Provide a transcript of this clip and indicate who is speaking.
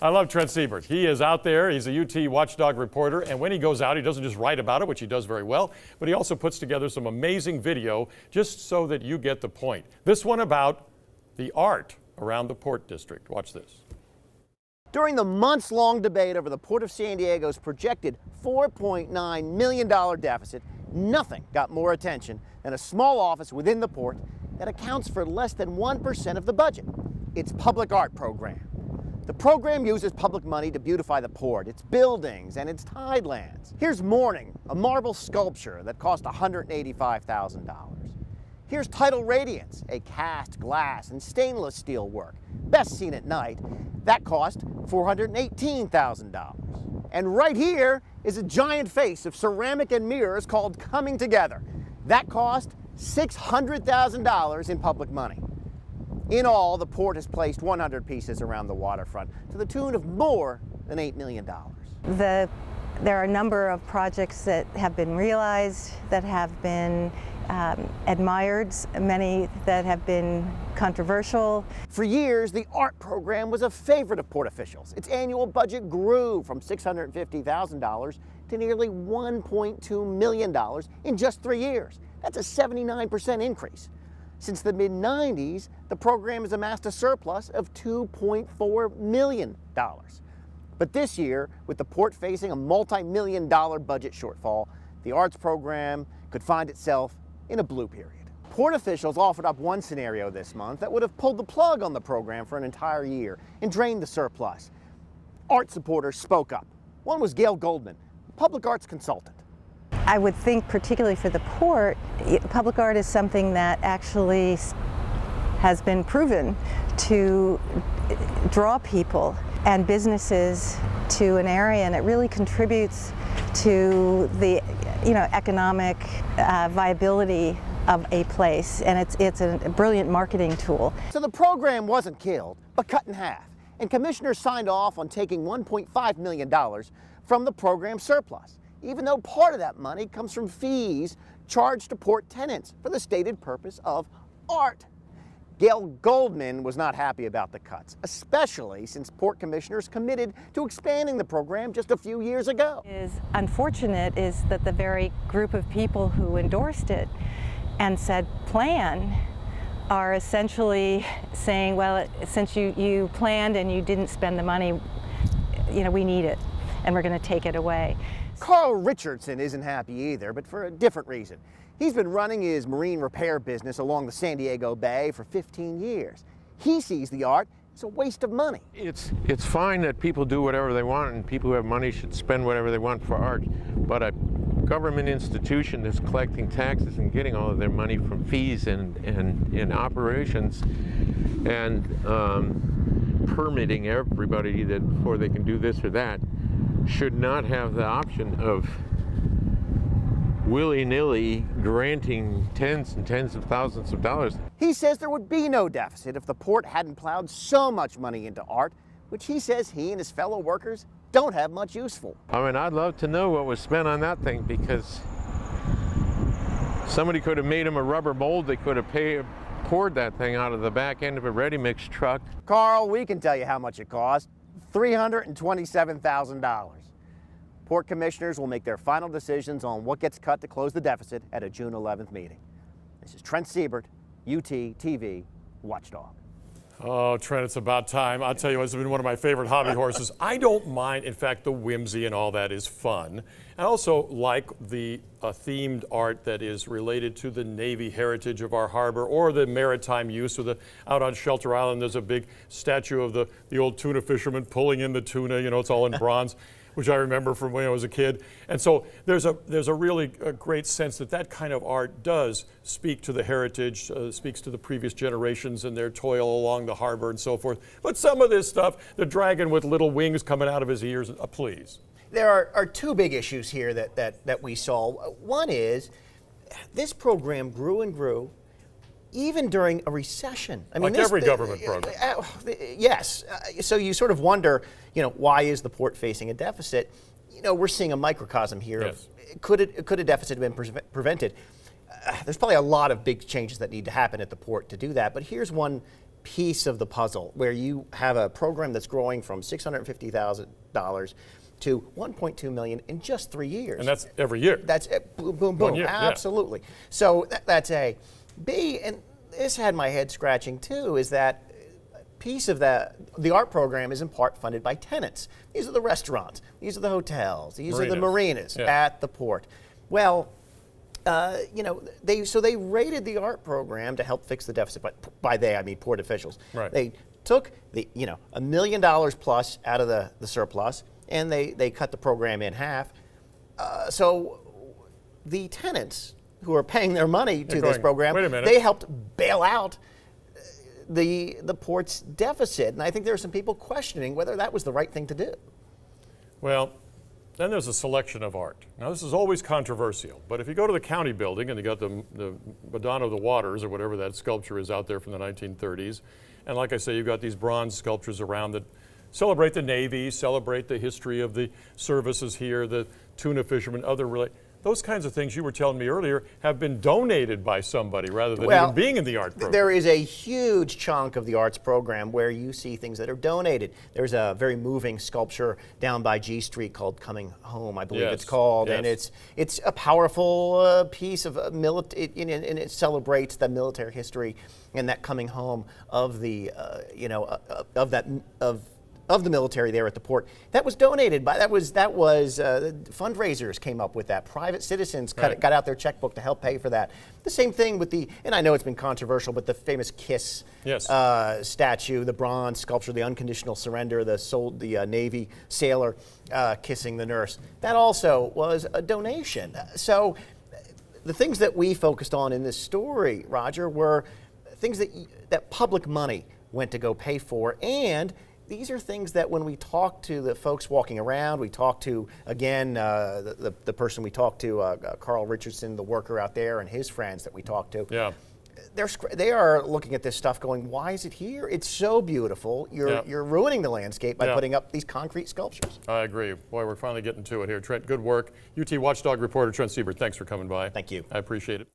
Speaker 1: I love Trent Seibert. He is out there. He's a UT Watchdog reporter. And when he goes out, he doesn't just write about it, which he does very well, but he also puts together some amazing video just so that you get the point. This one about the art around the Port District. Watch this.
Speaker 2: During the months-long debate over the Port of San Diego's projected $4.9 million deficit, nothing got more attention than a small office within the port that accounts for less than 1% of the budget. Its public art program. The program uses public money to beautify the port, its buildings, and its tidelands. Here's Morning, a marble sculpture that cost $185,000. Here's Tidal Radiance, a cast glass and stainless steel work, best seen at night. That cost $418,000. And right here is a giant face of ceramic and mirrors called Coming Together. That cost $600,000 in public money. In all, the port has placed 100 pieces around the waterfront to the tune of more than $8 million.
Speaker 3: There are a number of projects that have been realized, that have been admired, many that have been controversial.
Speaker 2: For years, the art program was a favorite of port officials. Its annual budget grew from $650,000 to nearly $1.2 million in just 3 years. That's a 79% increase. Since the mid-90s, the program has amassed a surplus of $2.4 million. But this year, with the port facing a multi-million-dollar budget shortfall, the arts program could find itself in a blue period. Port officials offered up one scenario this month that would have pulled the plug on the program for an entire year and drained the surplus. Art supporters spoke up. One was Gail Goldman, public arts consultant.
Speaker 3: I would think, particularly for the port, public art is something that actually has been proven to draw people and businesses to an area, and it really contributes to the economic viability of a place, and it's a brilliant marketing tool.
Speaker 2: So the program wasn't killed, but cut in half, and commissioners signed off on taking $1.5 million from the program surplus, even though part of that money comes from fees charged to port tenants for the stated purpose of art. Gail Goldman was not happy about the cuts, especially since port commissioners committed to expanding the program just a few years ago.
Speaker 3: What is unfortunate is that the very group of people who endorsed it and said plan are essentially saying, well, since you planned and you didn't spend the money, we need it and we're going to take it away.
Speaker 2: Carl Richardson isn't happy either, but for a different reason. He's been running his marine repair business along the San Diego Bay for 15 years. He sees the art as a waste of money.
Speaker 4: It's fine that people do whatever they want, and people who have money should spend whatever they want for art, but a government institution that's collecting taxes and getting all of their money from fees and operations and permitting everybody that before they can do this or that should not have the option of willy-nilly granting tens and tens of thousands of dollars.
Speaker 2: He says there would be no deficit if the port hadn't plowed so much money into art, which he says he and his fellow workers don't have much use for.
Speaker 4: I mean, I'd love to know what was spent on that thing, because somebody could have made him a rubber mold. They could have poured that thing out of the back end of a ready-mix truck.
Speaker 2: Carl, we can tell you how much it cost. $327,000. Port commissioners will make their final decisions on what gets cut to close the deficit at a June 11th meeting. This is Trent Seibert, UT TV Watchdog.
Speaker 1: Oh, Trent, it's about time. I'll tell you, it's been one of my favorite hobby horses. I don't mind, in fact, the whimsy and all that is fun. I also like the themed art that is related to the Navy heritage of our harbor or the maritime use of out on Shelter Island, there's a big statue of the old tuna fisherman pulling in the tuna, it's all in bronze, which I remember from when I was a kid. And so there's a really great sense that kind of art does speak to the heritage, speaks to the previous generations and their toil along the harbor and so forth. But some of this stuff, the dragon with little wings coming out of his ears, please.
Speaker 2: There are two big issues here that we saw. One is this program grew and grew even during a recession. I mean,
Speaker 1: like every government program.
Speaker 2: Yes. So you sort of wonder, why is the port facing a deficit? We're seeing a microcosm here.
Speaker 1: Yes.
Speaker 2: Could a deficit have been prevented? There's probably a lot of big changes that need to happen at the port to do that. But here's one piece of the puzzle where you have a program that's growing from $650,000 to $1.2 million in just 3 years.
Speaker 1: And that's every year.
Speaker 2: That's boom, boom, boom.
Speaker 1: Year,
Speaker 2: absolutely. So that's A. B, and this had my head scratching too, is that piece of the art program is in part funded by tenants. These are the restaurants, these are the hotels, these are the marinas at the port. Well, they rated the art program to help fix the deficit. But by they, I mean port officials.
Speaker 1: Right.
Speaker 2: They took $1 million plus out of the surplus, and they cut the program in half. So the tenants who are paying their money to this program,
Speaker 1: wait a minute,
Speaker 2: they helped bail out the port's deficit. And I think there are some people questioning whether that was the right thing to do.
Speaker 1: Well, then there's a selection of art. Now, this is always controversial, but if you go to the county building and you got the Madonna of the Waters, or whatever that sculpture is out there from the 1930s, and like I say, you've got these bronze sculptures around that celebrate the Navy, celebrate the history of the services here, the tuna fishermen, those kinds of things you were telling me earlier have been donated by somebody rather than even being in the art program.
Speaker 2: There is a huge chunk of the arts program where you see things that are donated. There's a very moving sculpture down by G Street called Coming Home, I believe it's called, and it's a powerful piece of and it celebrates the military history and that coming home of the of the military there at the port. That was donated by, fundraisers came up with that. Private citizens got out their checkbook to help pay for that. The same thing with and I know it's been controversial, but the famous KISS statue, the bronze sculpture, the unconditional surrender, the Navy sailor kissing the nurse, that also was a donation. So the things that we focused on in this story, Roger, were things that public money went to go pay for, and these are things that when we talk to the folks walking around, we talk to, again, the person we talked to, Carl Richardson, the worker out there, and his friends that we talked to.
Speaker 1: Yeah.
Speaker 2: They are looking at this stuff going, why is it here? It's so beautiful. You're ruining the landscape by putting up these concrete sculptures.
Speaker 1: I agree. Boy, we're finally getting to it here. Trent, good work. UT Watchdog reporter Trent Seibert, thanks for coming by.
Speaker 2: Thank you.
Speaker 1: I appreciate it.